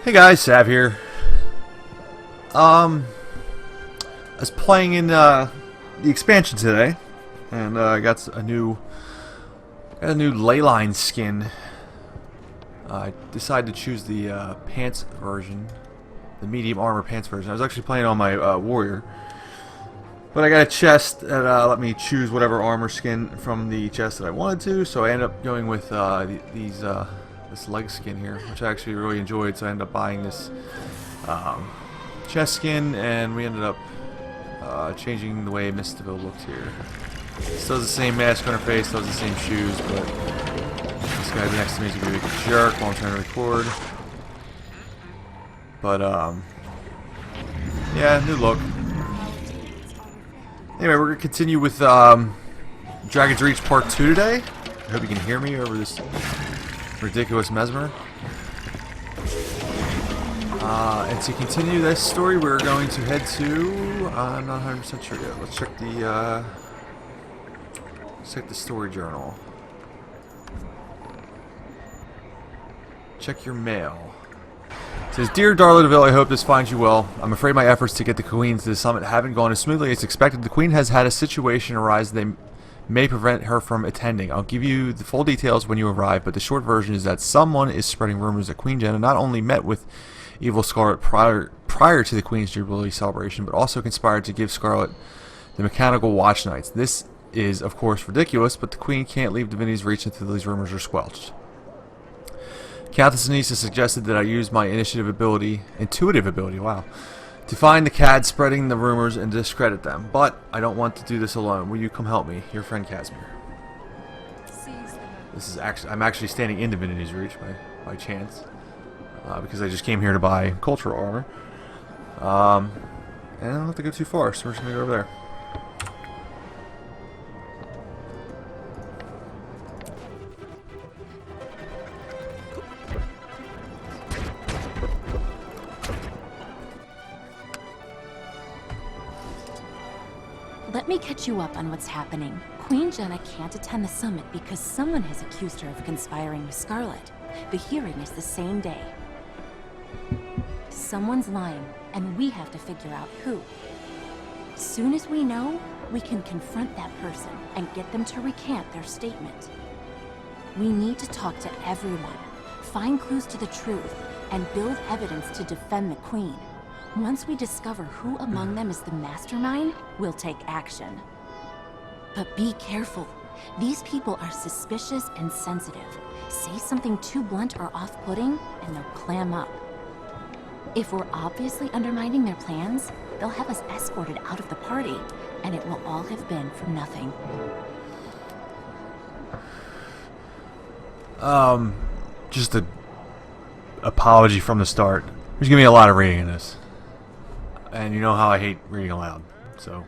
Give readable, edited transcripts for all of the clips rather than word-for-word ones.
Hey guys, Sav here. I was playing in the expansion today, and I got a new Leyline skin. I decided to choose the pants version, the medium armor pants version. I was actually playing on my warrior, but I got a chest that let me choose whatever armor skin from the chest that I wanted to. So I ended up going with this leg skin here, which I actually really enjoyed. So I ended up buying this chest skin, and we ended up changing the way Mystaville looked here. Still has the same mask on her face, still has the same shoes, but this guy next to me is going to be a jerk while I'm trying to record. But, yeah, new look. Anyway, we're going to continue with Dragon's Reach Part 2 today. I hope you can hear me over this ridiculous mesmer. And to continue this story, we're going to head to... I'm not 100% sure yet. Let's check the story journal. Check your mail. It says, Dear Darla DeVille, I hope this finds you well. I'm afraid my efforts to get the Queen to the summit haven't gone as smoothly as expected. The Queen has had a situation arise that may prevent her from attending. I'll give you the full details when you arrive, but the short version is that someone is spreading rumors that Queen Jenna not only met with Evil Scarlet prior to the Queen's Jubilee celebration, but also conspired to give Scarlet the mechanical watch nights. This is, of course, ridiculous, but the Queen can't leave Divinity's reach until these rumors are squelched. Countess Anissa suggested that I use my intuitive ability, wow, to find the cad spreading the rumors and discredit them. But I don't want to do this alone. Will you come help me? Your friend Casimir. I'm actually standing in Divinity's reach by chance. Because I just came here to buy cultural armor. And I don't have to go too far, so we're just going to go over there. Let me catch you up on what's happening. Queen Jenna can't attend the summit because someone has accused her of conspiring with Scarlet. The hearing is the same day. Someone's lying, and we have to figure out who. Soon as we know, we can confront that person and get them to recant their statement. We need to talk to everyone, find clues to the truth, and build evidence to defend the Queen. Once we discover who among them is the mastermind, we'll take action. But be careful. These people are suspicious and sensitive. Say something too blunt or off-putting, and they'll clam up. If we're obviously undermining their plans, they'll have us escorted out of the party, and it will all have been for nothing. Just an apology from the start. There's gonna be a lot of reading in this. And you know how I hate reading aloud, so...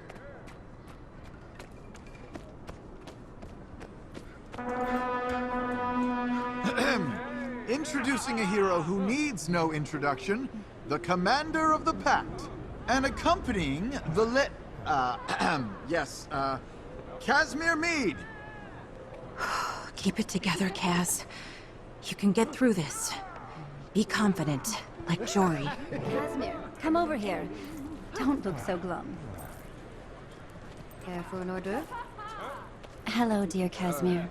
Introducing a hero who needs no introduction, the Commander of the Pact, and accompanying the Casimir Mead. Keep it together, Kaz. You can get through this. Be confident, like Jory. Casimir, come over here. Don't look so glum. Care for an hors d'oeuvre? Hello, dear Casimir.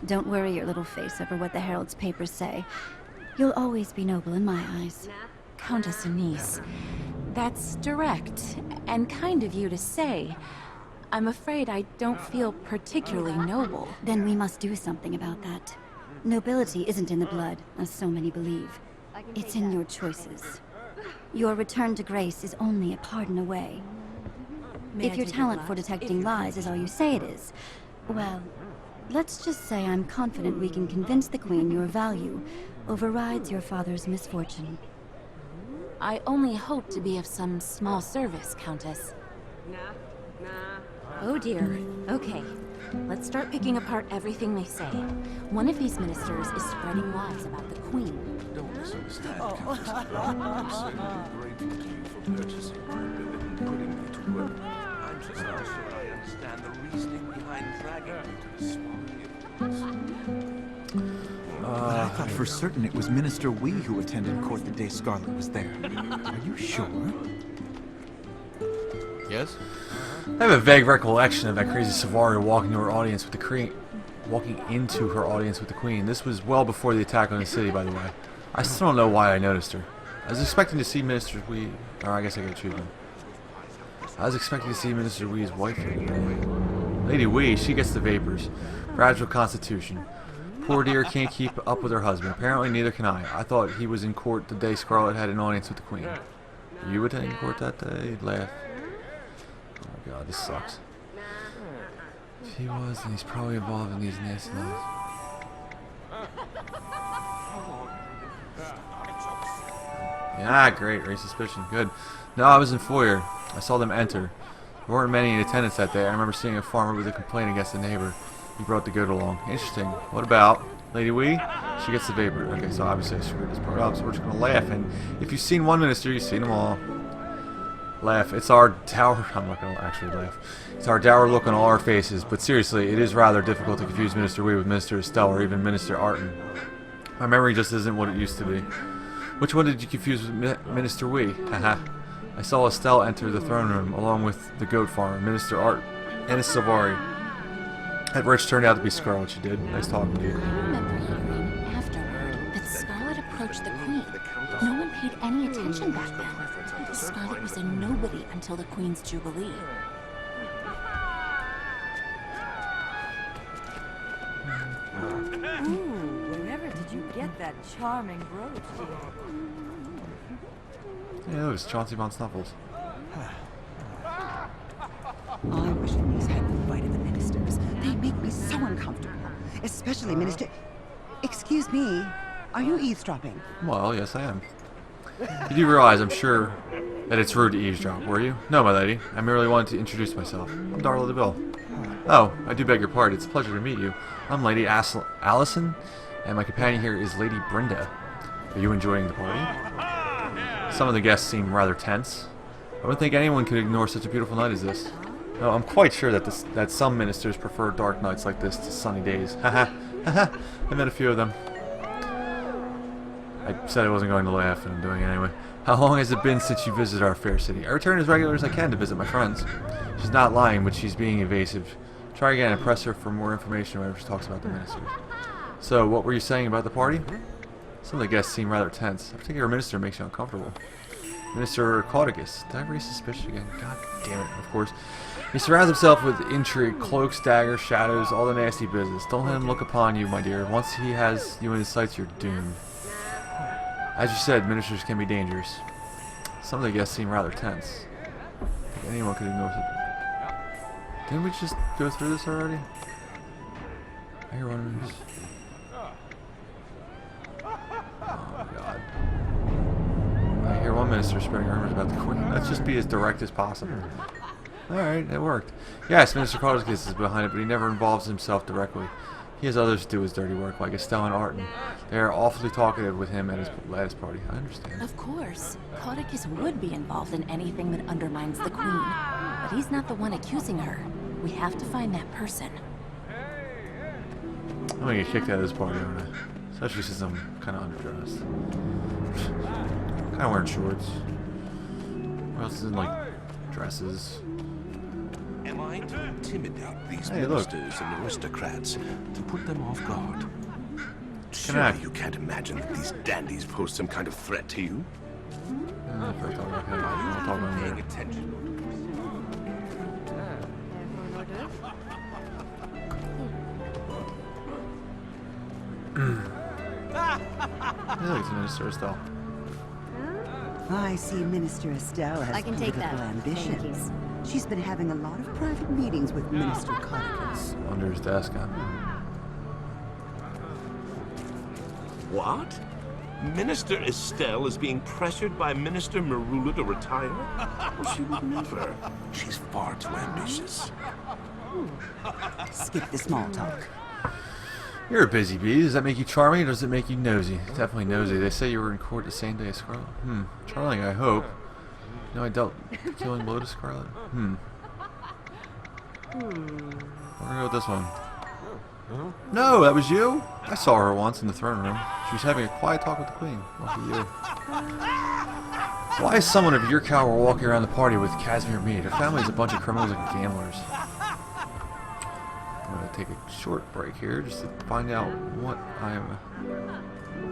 Don't worry your little face over what the Herald's papers say. You'll always be noble in my eyes. Countess Anisse. That's direct, and kind of you to say. I'm afraid I don't feel particularly noble. Then we must do something about that. Nobility isn't in the blood, as so many believe. It's in your choices. Your return to grace is only a pardon away. If your talent for detecting lies is all you say it is, well, let's just say I'm confident we can convince the Queen your value overrides your father's misfortune. I only hope to be of some small service, Countess. Oh dear. Okay. Let's start picking apart everything they say. One of these ministers is spreading lies about the Queen. Don't misunderstand, Countess. I'm certainly grateful to you for purchasing my ability and putting me to work. I'm just not sure I understand the reasoning behind dragging you to the swamp. But I thought for certain it was Minister Wee who attended court the day Scarlet was there. Are you sure? Yes? I have a vague recollection of that crazy Savari walking into her audience with the Queen. This was well before the attack on the city, by the way. I still don't know why I noticed her. I was expecting to see Minister Wee, or I guess I gotta choose one. I was expecting to see Minister Wee's wife here. Lady Wee, she gets the vapors. Fragile constitution. Poor dear can't keep up with her husband. Apparently neither can I. I thought he was in court the day Scarlet had an audience with the Queen. Were you attending court that day? Laugh. Oh my god, this sucks. If he was, then he's probably involved in these nasty lies. Yeah, great. Raise suspicion. Good. No, I was in foyer. I saw them enter. There weren't many in attendance that day. I remember seeing a farmer with a complaint against a neighbor. He brought the goat along. Interesting. What about Lady Wee? She gets the vapor. Okay, so obviously I screwed this part up, so we're just gonna laugh. And if you've seen one minister, you've seen them all. Laugh. It's our dour. I'm not gonna actually laugh. It's our dour look on all our faces. But seriously, it is rather difficult to confuse Minister Wee with Minister Estelle or even Minister Arton. My memory just isn't what it used to be. Which one did you confuse with Minister Wee? Haha. I saw Estelle enter the throne room along with the goat farmer, Minister Art, and a Savari. That witch turned out to be Scarlet. She did. Nice talking to you. I remember hearing afterward that Scarlet approached the Queen. No one paid any attention back then. Scarlet was a nobody until the Queen's Jubilee. Ooh, wherever did you get that charming brooch, dear? Yeah, it was Chauncey Von Snuffles. I wish Denise had the bite of the ministers. They make me so uncomfortable. Especially Minister... Excuse me, are you eavesdropping? Well, yes, I am. You do realize, I'm sure, that it's rude to eavesdrop, were you? No, my lady. I merely wanted to introduce myself. I'm Darla DeVille. Oh, I do beg your pardon. It's a pleasure to meet you. I'm Lady Allison, and my companion here is Lady Brenda. Are you enjoying the party? Some of the guests seem rather tense. I wouldn't think anyone could ignore such a beautiful night as this. No, I'm quite sure that some ministers prefer dark nights like this to sunny days. Haha, haha. I met a few of them. I said I wasn't going to laugh, and I'm doing it anyway. How long has it been since you visited our fair city? I return as regular as I can to visit my friends. She's not lying, but she's being evasive. Try again and press her for more information whenever she talks about the ministers. So, what were you saying about the party? Some of the guests seem rather tense. A particular minister makes you uncomfortable. Minister Caudicus. Did I raise suspicion again? God damn it, of course. He surrounds himself with intrigue, cloaks, daggers, shadows, all the nasty business. Don't let him look upon you, my dear. Once he has you in his sights, you're doomed. As you said, ministers can be dangerous. Some of the guests seem rather tense. I think anyone could ignore it. Didn't we just go through this already? I hear one of these. Oh my god. I hear one minister spreading rumors about the Queen. Let's just be as direct as possible. Alright, it worked. Yes, Minister Caudicus is behind it, but he never involves himself directly. He has others to do his dirty work, like Estelle and Arton. They are awfully talkative with him at his last party. I understand. Of course, Caudicus would be involved in anything that undermines the Queen. But he's not the one accusing her. We have to find that person. I'm gonna get kicked out of this party, aren't I? Especially since I'm kind of underdressed. Kind of wearing shorts. What else is in, like, dresses? Am I to intimidate these Hey, look. ministers and aristocrats to put them off guard? Connect. Surely you can't imagine that these dandies pose some kind of threat to you? I'll talk about him. I'll talk about him Paying later. attention. Hey, look, it's Minister Estelle. I see Minister Estelle has I can take political that. ambitions. Thank you. She's been having a lot of private meetings with Minister Caudicus. Under his desk, huh? What? Minister Estelle is being pressured by Minister Marula to retire? Well, she would never. She's far too ambitious. Skip the small talk. You're a busy bee. Does that make you charming or does it make you nosy? Definitely nosy. They say you were in court the same day as Scarlet. Charming, I hope. No, I dealt the killing blow to Scarlet. We're gonna go with this one. No, that was you? I saw her once in the throne room. She was having a quiet talk with the queen. Lucky you. Why is someone of your caliber walking around the party with Casimir Meade? Her family is a bunch of criminals and gamblers. I'm going to take a short break here just to find out what I am.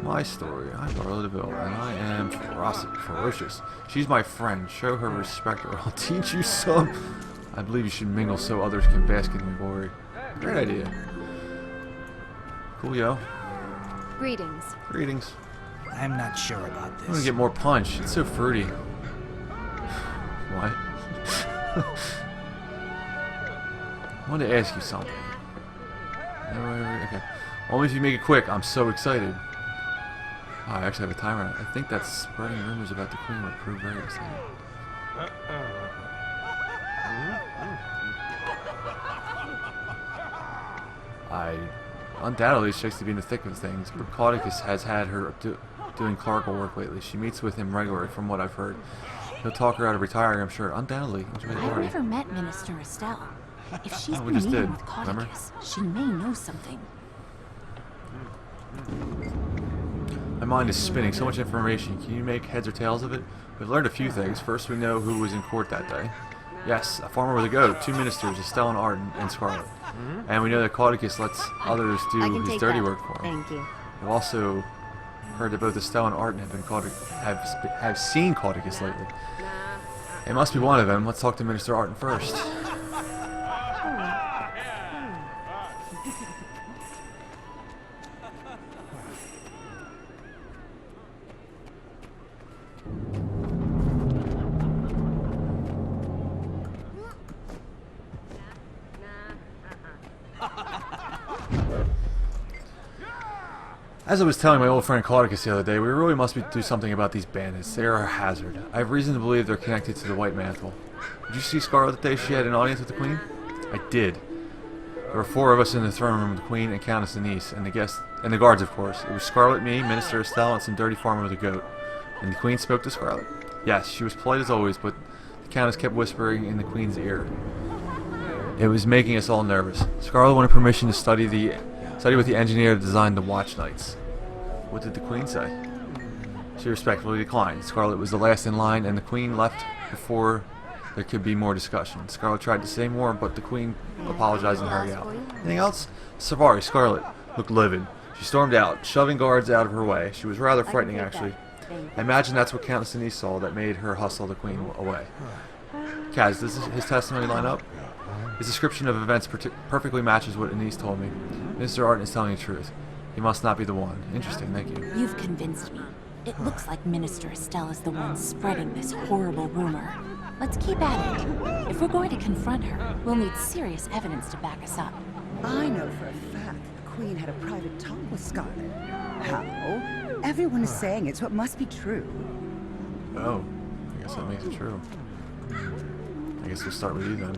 My story. I'm Darla DeVille, and I am ferocious. She's my friend. Show her respect or I'll teach you some. I believe you should mingle so others can bask in your glory. Great idea. Coolio. Greetings. Greetings. I'm not sure about I'm gonna this. get more punch. It's so fruity. What? I wanted to ask you something. Okay. Only if you make it quick. I'm so excited. Oh, I actually have a timer. I think that spreading rumors about the queen would prove very exciting. I undoubtedly expects to be in the thick of things, but Caudicus has had her doing clerical work lately. She meets with him regularly, from what I've heard. He'll talk her out of retiring, I'm sure. Undoubtedly. I've never met Minister Estelle. If she's Oh, we been just meeting did, with remember? Caudicus, she may know something. My mind is spinning. So much information. Can you make heads or tails of it? We've learned a few things. First, we know who was in court that day. Yes, a farmer with a goat, 2 ministers, Estelle and Arden, and Scarlet. And we know that Caudicus lets others do his dirty work for him. Thank you. We've also heard that both Estelle and Arden have seen Caudicus lately. It must be one of them. Let's talk to Minister Arden first. As I was telling my old friend Caudicus the other day, we really must do something about these bandits. They are a hazard. I have reason to believe they're connected to the White Mantle. Did you see Scarlet the day she had an audience with the Queen? I did. There were 4 of us in the throne room with the Queen and Countess Denise, and the guests, and the guards, of course. It was Scarlet, me, Minister Estelle, and some dirty farmer with a goat. And the Queen spoke to Scarlet. Yes, she was polite as always, but the Countess kept whispering in the Queen's ear. It was making us all nervous. Scarlet wanted permission to study with the engineer that designed the watch nights. What did the Queen say? She respectfully declined. Scarlet was the last in line, and the Queen left before there could be more discussion. Scarlet tried to say more, but the Queen apologized and hurried out. Anything else? Sorry, Scarlet looked livid. She stormed out, shoving guards out of her way. She was rather frightening, actually. I imagine that's what Countess Denise saw that made her hustle the Queen away. Kaz, does his testimony line up? His description of events perfectly matches what Anise told me. Mr. Arden is telling the truth. He must not be the one. Interesting, thank you. You've convinced me. It looks like Minister Estelle is the one spreading this horrible rumor. Let's keep at it. If we're going to confront her, we'll need serious evidence to back us up. I know for a fact the Queen had a private talk with Scarlet. How? Everyone is saying it, so it must be true. Oh, I guess that makes it true. I guess we'll start with you then.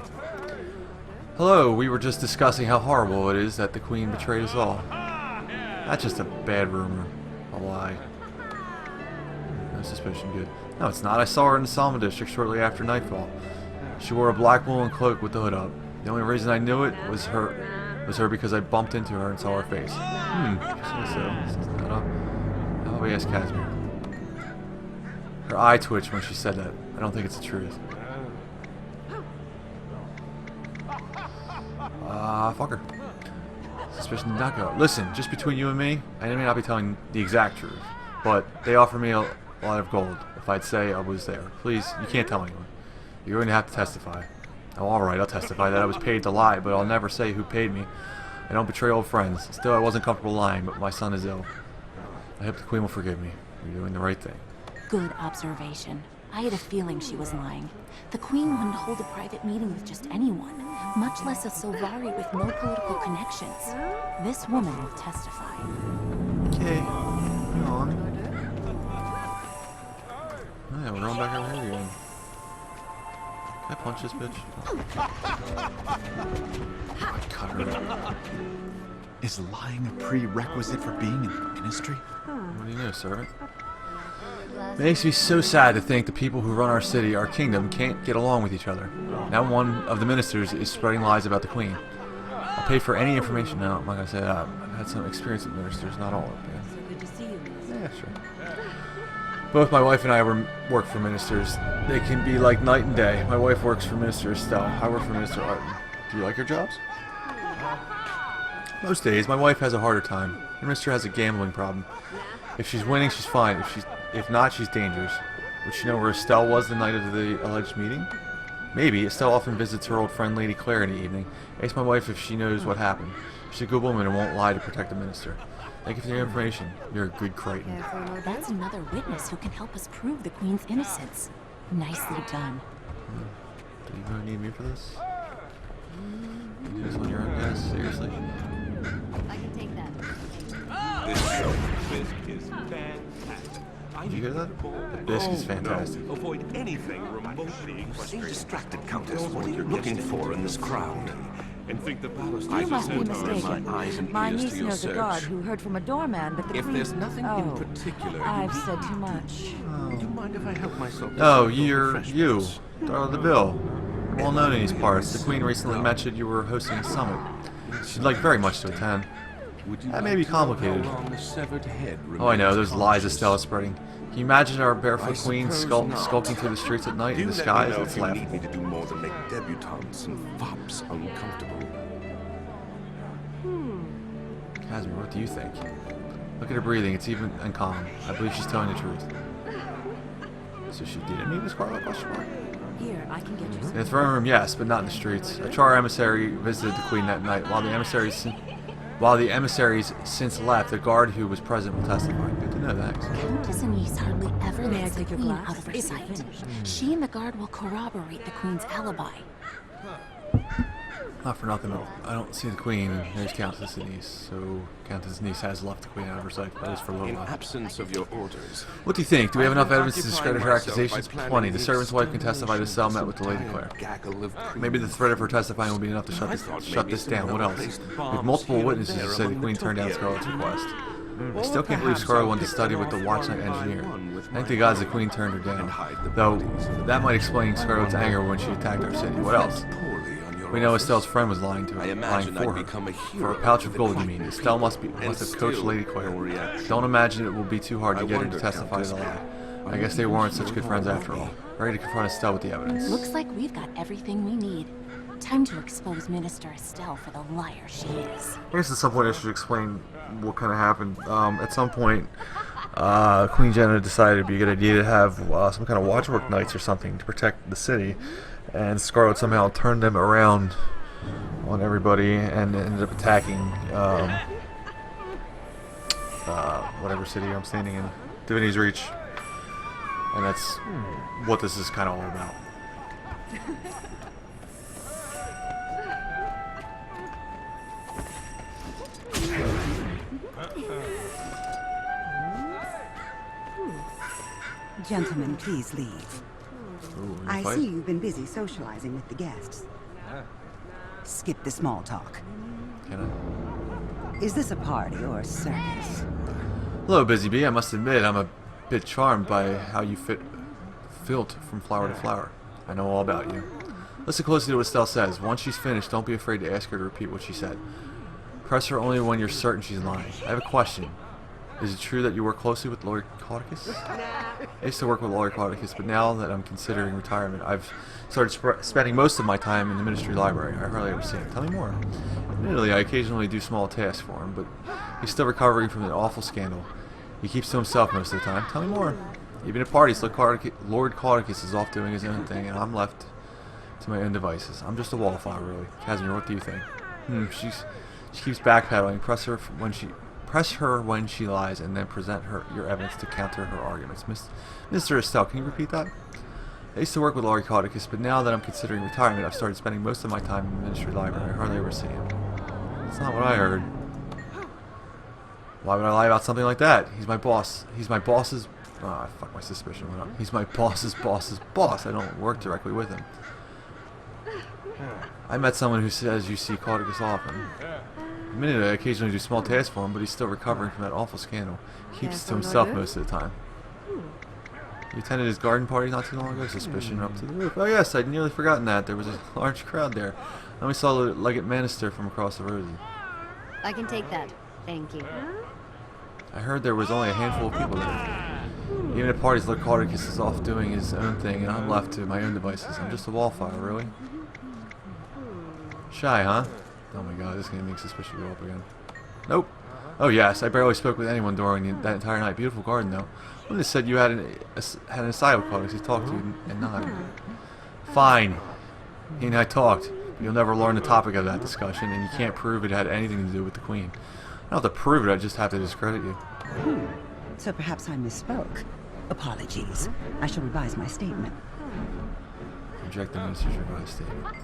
Hello, we were just discussing how horrible it is that the Queen betrayed us all. That's just a bad rumor. A lie. No suspicion, good. No, it's not. I saw her in the Salma district shortly after nightfall. She wore a black woolen cloak with the hood up. The only reason I knew it was her because I bumped into her and saw her face. How about we ask Casimir? Her eye twitched when she said that. I don't think it's the truth. Fuck her. Suspicion did not go. Listen, just between you and me, I may not be telling the exact truth, but they offered me a lot of gold if I'd say I was there. Please, you can't tell anyone. You're going to have to testify. Oh, alright, I'll testify that I was paid to lie, but I'll never say who paid me. I don't betray old friends. Still, I wasn't comfortable lying, but my son is ill. I hope the Queen will forgive me. You're doing the right thing. Good observation. I had a feeling she was lying. The Queen wouldn't hold a private meeting with just anyone, much less a Silvari with no political connections. This woman will testify. Okay. Hang on. Yeah, we're going back over here again. Can I punch this bitch? I cut her. Is lying a prerequisite for being in the ministry? What do you know, servant? Makes me so sad to think the people who run our city, our kingdom, can't get along with each other. Now one of the ministers is spreading lies about the Queen. I'll I'll pay for any information. No, I'm not gonna say that. I've had some experience with ministers, not all of them. So good to see you, Minister. Yeah, sure. Both my wife and I work for ministers. They can be like night and day. My wife works for Minister Estelle. I work for Minister Arden. Do you like your jobs? Most days, my wife has a harder time. Her minister has a gambling problem. If she's winning, she's fine. If not, she's dangerous. Would she know where Estelle was the night of the alleged meeting? Maybe. Estelle often visits her old friend Lady Claire in the evening. Ask my wife if she knows what happened. She's a good woman and won't lie to protect the minister. Thank you for your information. You're a good Crichton. That's another witness who can help us prove the Queen's innocence. Nicely done. Do you really need me for this? You do this on your own, guys? Seriously? I can take that. This show, this is fantastic. Did you hear that? The bisque is fantastic. No. Avoid anything remotely frustrating. Distracted, Countess. What are you looking for in this crowd? And think the palace You must be are mistaken. my eyes and My ears niece to your knows a guard search. who heard from a doorman, but the If Queen... there's nothing oh, in particular, I've said too much. do you mind if I help myself? to Oh, some you, refreshments? Darla DeVille. You're well known in these parts. The Queen recently mentioned you were hosting a summit. She'd like very much to attend. Would you That like may be to know how complicated. long the severed head Oh, I know, remains those lies conscious? Estelle is spreading. Can you imagine our I barefoot queen suppose not. skulking through the streets at night in Do disguise? let me know It's if you need laughable. me to do more than make debutantes and fops uncomfortable. Casimir, what do you think? Look at her breathing, it's even and calm. I believe she's telling the truth. So she didn't meet Miss Carla? Question mark. Here, I can get you In some. the throne room, yes, but not in the streets. A Char emissary visited the Queen that night. While the emissaries since left, the guard who was present will testify. Good to know that. Countess Anise hardly ever May I lets the take your Queen glass? out of her If you're sight. finished. She and the guard will corroborate the Queen's alibi. Not for nothing, but I don't see the Queen, and there's Countess Anise. So Countess Anise has left the Queen out of her sight, at least for a little In while. absence of your orders, What do you think? Do we have enough evidence to occupying discredit her myself by accusations? planning Plenty. The the servant's wife can testify to Estelle met with the Lady entire Claire. gaggle of Maybe the threat of her testifying will be enough to I thought shut maybe this some down. What else? well-placed With bombs multiple here and witnesses there who say the among Queen the turned down Tokyo Scarlett's area. request. I Or still can't believe perhaps Scarlett I'll wanted to pick study them with the off watch one night by engineer. one with Thank my the gods the eye Queen turned her down. and hide the Though, bodies of the that might dead. explain Scarlett's anger when she attacked our city. What else? Poorly on your We know office. Estelle's friend was lying to her, I lying imagine for I'd her. become a For hero a pouch to of the gold, you Crichton mean. Estelle must people, have and coached still Lady Claire. no reaction. Don't imagine it will be too hard to I get her to wonder, testify to the Countess, lie. I guess they weren't such good friends after all. Ready to confront Estelle with the evidence. Looks like we've got everything we need. Time to expose Minister Estelle for the liar she is. I guess at some point I should explain what kind of happened. At some point, Queen Jenna decided it'd be a good idea to have some kind of watchwork nights or something to protect the city, and Scarlet somehow turned them around on everybody and ended up attacking whatever city I'm standing in, Divinity's Reach, and that's what this is kind of all about. Gentlemen, please leave. Ooh, I fight? see you've been busy socializing with the guests. Skip the small talk. Can I? Is this a party or a circus? Hello, Busy Bee. I must admit, I'm a bit charmed by how you filt from flower to flower. I know all about you. Listen closely to what Estelle says. Once she's finished, don't be afraid to ask her to repeat what she said. Press her only when you're certain she's lying. I have a question. Is it true that you work closely with Lord Caudicus? I used to work with Lord Caudicus, but now that I'm considering retirement, I've started spending most of my time in the Ministry Library. I hardly ever see him. Tell me more. Admittedly, I occasionally do small tasks for him, but he's still recovering from an awful scandal. He keeps to himself most of the time. Tell me more. Even at parties, Lord Caudicus is off doing his own thing, and I'm left to my own devices. I'm just a wallflower, really. Casimir, what do you think? She keeps backpedaling. Press her when she lies, and then present her your evidence to counter her arguments. Mr. Estelle, can you repeat that? I used to work with Lord Caudicus, but now that I'm considering retirement, I've started spending most of my time in the Ministry Library. I hardly ever see him. That's not what I heard. Why would I lie about something like that? He's my boss. He's my boss's... Ah, fuck, my suspicion went up. He's my boss's boss's boss. I don't work directly with him. I met someone who says you see Caudicus often. Admittedly, I occasionally do small tasks for him, but he's still recovering from that awful scandal. He keeps it to himself most of the time. You attended his garden party not too long ago. Suspicion up to the roof. Oh yes, I'd nearly forgotten that. There was a large crowd there. And we saw Legate Manister from across the road. I can take that. Thank you. I heard there was only a handful of people there. Even at parties, Lord Cardicus is off doing his own thing, and I'm left to my own devices. I'm just a wallflower, really. Shy, huh? Oh my god, this is gonna make suspicion go up again. Nope. Oh yes, I barely spoke with anyone during that entire night. Beautiful garden, though. When they said you had an aside with Cardicus, he talked to you and nodded. Fine. He and I talked. You'll never learn the topic of that discussion, and you can't prove it had anything to do with the Queen. I don't have to prove it, I just have to discredit you. So perhaps I misspoke. Apologies. I shall revise my statement. Reject the minister's revised statement.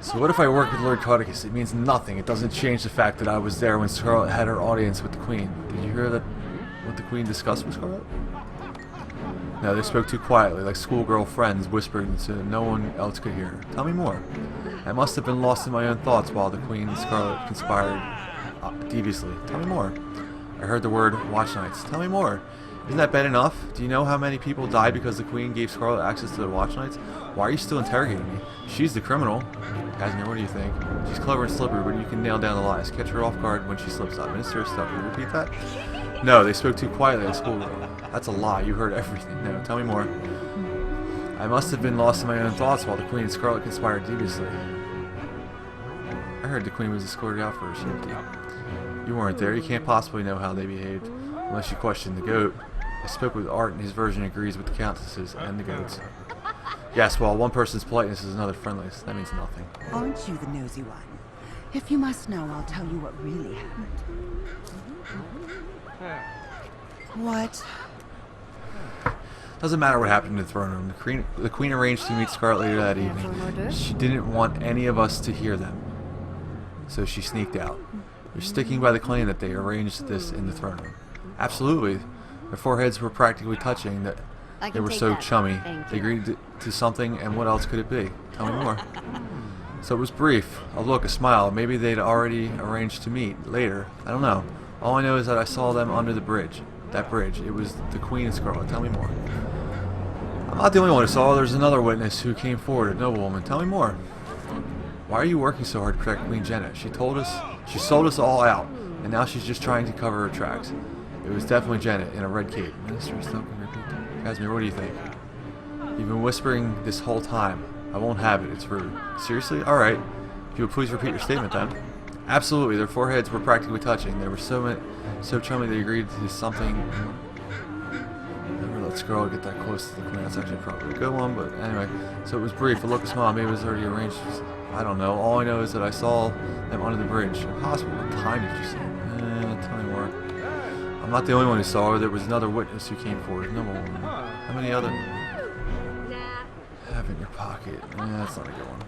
So what if I work with Lord Cardicus? It means nothing. It doesn't change the fact that I was there when Scarlet had her audience with the Queen. Did you hear that? What the Queen discussed with Scarlet? No, they spoke too quietly, like schoolgirl friends whispered so no one else could hear. Tell me more. I must have been lost in my own thoughts while the Queen and Scarlet conspired deviously. Tell me more. I heard the word watch nights. Tell me more. Isn't that bad enough? Do you know how many people died because the Queen gave Scarlet access to the watch nights? Why are you still interrogating me? She's the criminal. Casimir, what do you think? She's clever and slippery, but you can nail down the lies. Catch her off guard when she slips up. Minister of stuff. Can you repeat that? No, they spoke too quietly at school. That's a lie. You heard everything. No, tell me more. I must have been lost in my own thoughts while the Queen and Scarlet conspired deviously. I heard the Queen was escorted out for her safety. You weren't there. You can't possibly know how they behaved, unless you question the goat. I spoke with Art, and his version agrees with the Countess's and the goat's. Yes, well, one person's politeness is another's friendliness. That means nothing. Aren't you the nosy one? If you must know, I'll tell you what really happened. What? Doesn't matter what happened in the throne room. The Queen arranged to meet Scarlet later that evening. She didn't want any of us to hear them, so she sneaked out. You're sticking by the claim that they arranged this in the throne room. Absolutely. Their foreheads were practically touching. That they were so chummy. They agreed to something, and what else could it be? Tell me more. So it was brief. A look, a smile. Maybe they'd already arranged to meet later. I don't know. All I know is that I saw them under the bridge. That bridge. It was the Queen and Scarlet. Tell me more. I'm not the only one who saw. There's another witness who came forward, a noblewoman. Tell me more. Why are you working so hard to protect Queen Jenna? She sold us all out, and now she's just trying to cover her tracks. It was definitely Jenna in a red cape. Minister, stop and repeat that. Casimir, what do you think? You've been whispering this whole time. I won't have it. It's rude. Seriously? Alright. If you would please repeat your statement then. Absolutely. Their foreheads were practically touching. They were so chummy they agreed to something. Never let Scarlet get that close to the Queen. That's actually probably a good one, but anyway. So it was brief. A look, a smile. Maybe it was already arranged. I don't know. All I know is that I saw them under the bridge. Impossible. What time did you see them? Tell me more. I'm not the only one who saw her. There was another witness who came forward. No woman. How many other? Have in your pocket. That's not a good one.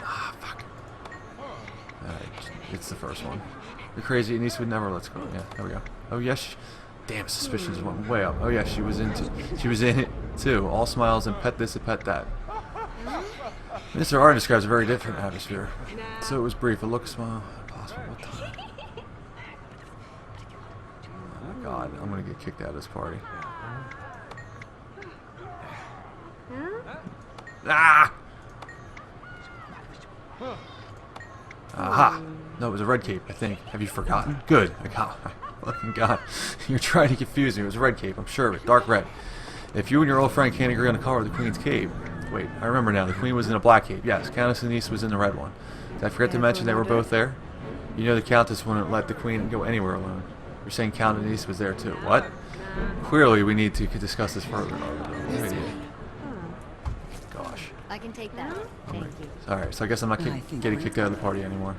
Ah, fuck. Alright, it's the first one. You're crazy. Anise would never let's go. Yeah, there we go. Oh yes. Damn, suspicions went way up. Oh yeah, she was in it too. All smiles and pet this and pet that. Mr. Arden describes a very different atmosphere. So it was brief. A look, a smile. Impossible. What time? Oh my god, I'm gonna get kicked out of this party. Ah! Aha! No, it was a red cape, I think. Have you forgotten? Good. I got. Fucking god. You're trying to confuse me. It was a red cape. I'm sure of it. Dark red. If you and your old friend can't agree on the color of the Queen's cape. Wait, I remember now. The Queen was in a black cape. Yes, Countess Anise was in the red one. Did I forget to mention they were both there? You know the Countess wouldn't let the Queen go anywhere alone. You're saying Countess Anise was there too. What? Clearly, we need to discuss this further. Gosh. I can take that. Thank you. Alright, so I guess I'm not getting kicked out of the party anymore.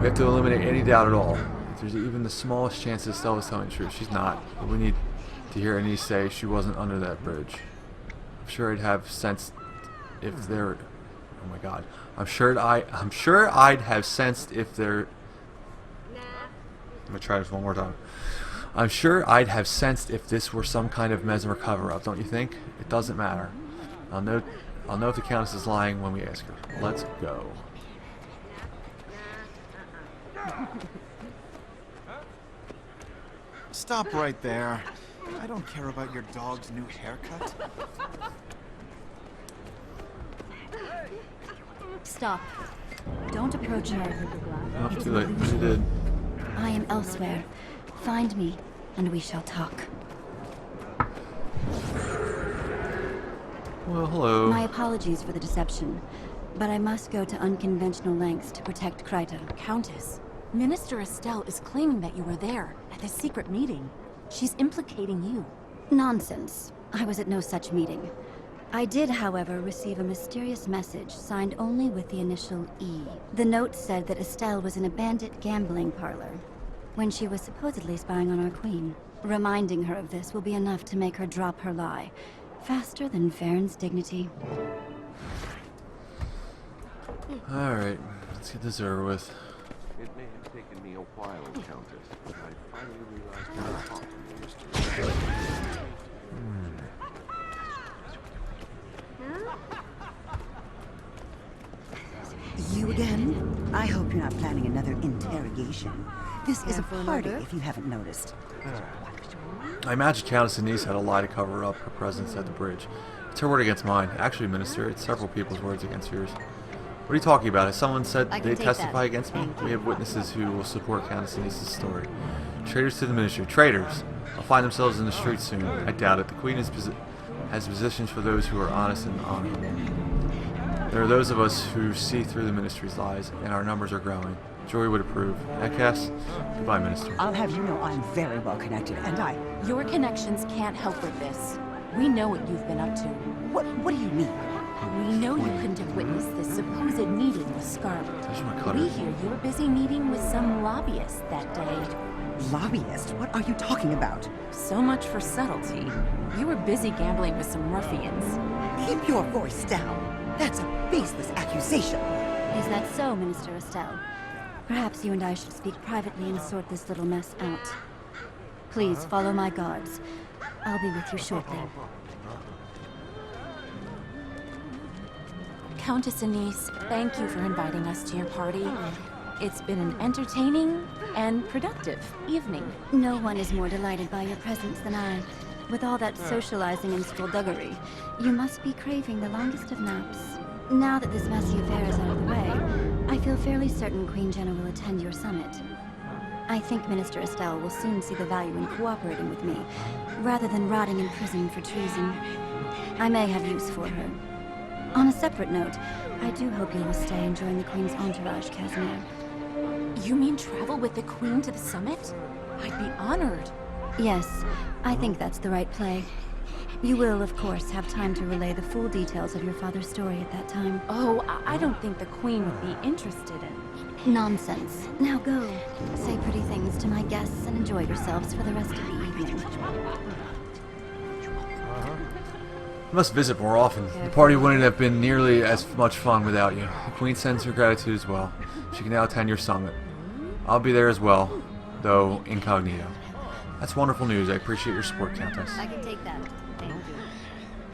We have to eliminate any doubt at all. If there's even the smallest chance that Stella is telling the truth, she's not. But we need to hear Anise say she wasn't under that bridge. I'm sure I'd have sensed if there. Oh my God! I'm sure I'd have sensed if there. I'm gonna try this one more time. I'm sure I'd have sensed if this were some kind of Mesmer cover-up. Don't you think? It doesn't matter. I'll know if the Countess is lying when we ask her. Let's go. Stop right there. I don't care about your dog's new haircut. Stop. Don't approach her. Oh, It's too late. an She illusion. did. I am elsewhere. Find me, and we shall talk. Well, hello. My apologies for the deception, but I must go to unconventional lengths to protect Kryta. Countess, Minister Estelle is claiming that you were there at the secret meeting. She's implicating you. Nonsense. I was at no such meeting. I did, however, receive a mysterious message signed only with the initial E. The note said that Estelle was in a bandit gambling parlor when she was supposedly spying on our queen. Reminding her of this will be enough to make her drop her lie, faster than Varen's dignity. Alright, let's get this over with. It may have taken me a while, Countess, but I finally realized my part in the mystery. You again? I hope you're not planning another interrogation. This is a party, if you haven't noticed. I imagine Countess Anise had a lie to cover up her presence at the bridge. It's her word against mine. Actually, Minister, it's several people's words against yours. What are you talking about? Has someone said I can they take testify that. against me? Thank We have witnesses who will support Countess Anise's story. Traitors to the Ministry. Traitors! They'll find themselves in the streets soon. I doubt it. The Queen has positions for those who are honest and honorable. There are those of us who see through the Ministry's lies, and our numbers are growing. Jory would approve. Cass? Goodbye, Minister. I'll have you know I'm very well connected, and Your connections can't help with this. We know what you've been up to. What do you mean? We know you couldn't have witnessed this supposed meeting with Scarlet. There's my cutter. We hear you were busy meeting with some lobbyists that day. Lobbyist? What are you talking about? So much for subtlety. You were busy gambling with some ruffians. Keep your voice down. That's a baseless accusation. Is that so, Minister Estelle? Perhaps you and I should speak privately and sort this little mess out. Please follow my guards. I'll be with you shortly. Countess Anise, thank you for inviting us to your party. It's been an entertaining and productive evening. No one is more delighted by your presence than I. With all that socializing and skullduggery, you must be craving the longest of naps. Now that this messy affair is out of the way, I feel fairly certain Queen Jenna will attend your summit. I think Minister Estelle will soon see the value in cooperating with me, rather than rotting in prison for treason. I may have use for her. On a separate note, I do hope you will stay and join the Queen's entourage, Casimir. You mean travel with the Queen to the summit? I'd be honored. Yes, I think that's the right play. You will, of course, have time to relay the full details of your father's story at that time. Oh, I don't think the Queen would be interested in... Nonsense. Now go. Say pretty things to my guests and enjoy yourselves for the rest of the evening. You must visit more often. The party wouldn't have been nearly as much fun without you. The Queen sends her gratitude as well. She can now attend your summit. I'll be there as well, though incognito. That's wonderful news. I appreciate your support, Countess. I can take that. Thank you.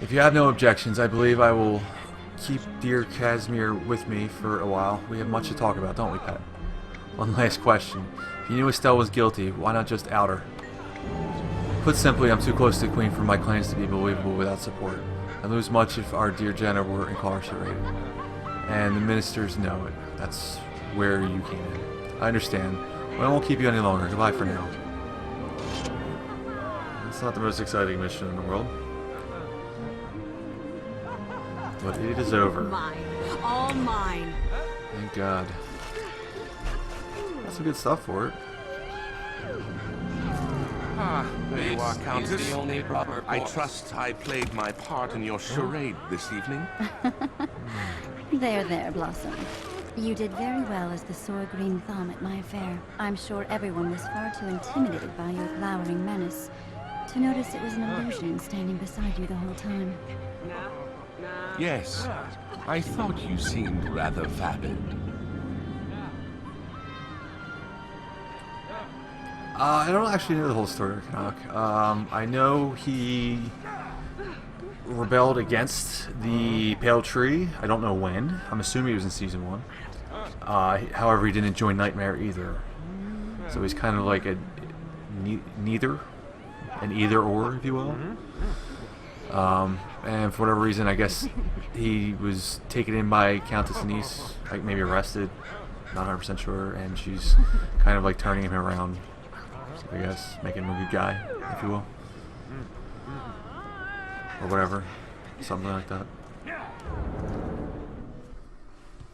If you have no objections, I believe I will keep dear Casimir with me for a while. We have much to talk about, don't we, Pat? One last question. If you knew Estelle was guilty, why not just out her? Put simply, I'm too close to the Queen for my claims to be believable without support. I'd lose much if our dear Jenna were incarcerated. And the ministers know it. That's where you came in. I understand. Well, I won't keep you any longer. Goodbye for now. It's not the most exciting mission in the world. But it is over. Mine. All mine. Thank God. That's some good stuff for it. Ah, there you are, Countess. I trust I played my part in your charade this evening. There, Blossom. You did very well as the Sora Green Thumb at my affair. I'm sure everyone was far too intimidated by your glowering menace to notice it was an illusion standing beside you the whole time. Yes, I thought you seemed rather vapid. I don't actually know the whole story of Canuck. I know he rebelled against the Pale Tree. I don't know when. I'm assuming it was in Season 1. However, he didn't join Nightmare either. So he's kind of like a neither, an either or, if you will. And for whatever reason, I guess he was taken in by Countess Anise, like maybe arrested, not 100% sure, and she's kind of like turning him around, I guess, making him a good guy, if you will. Or whatever, something like that.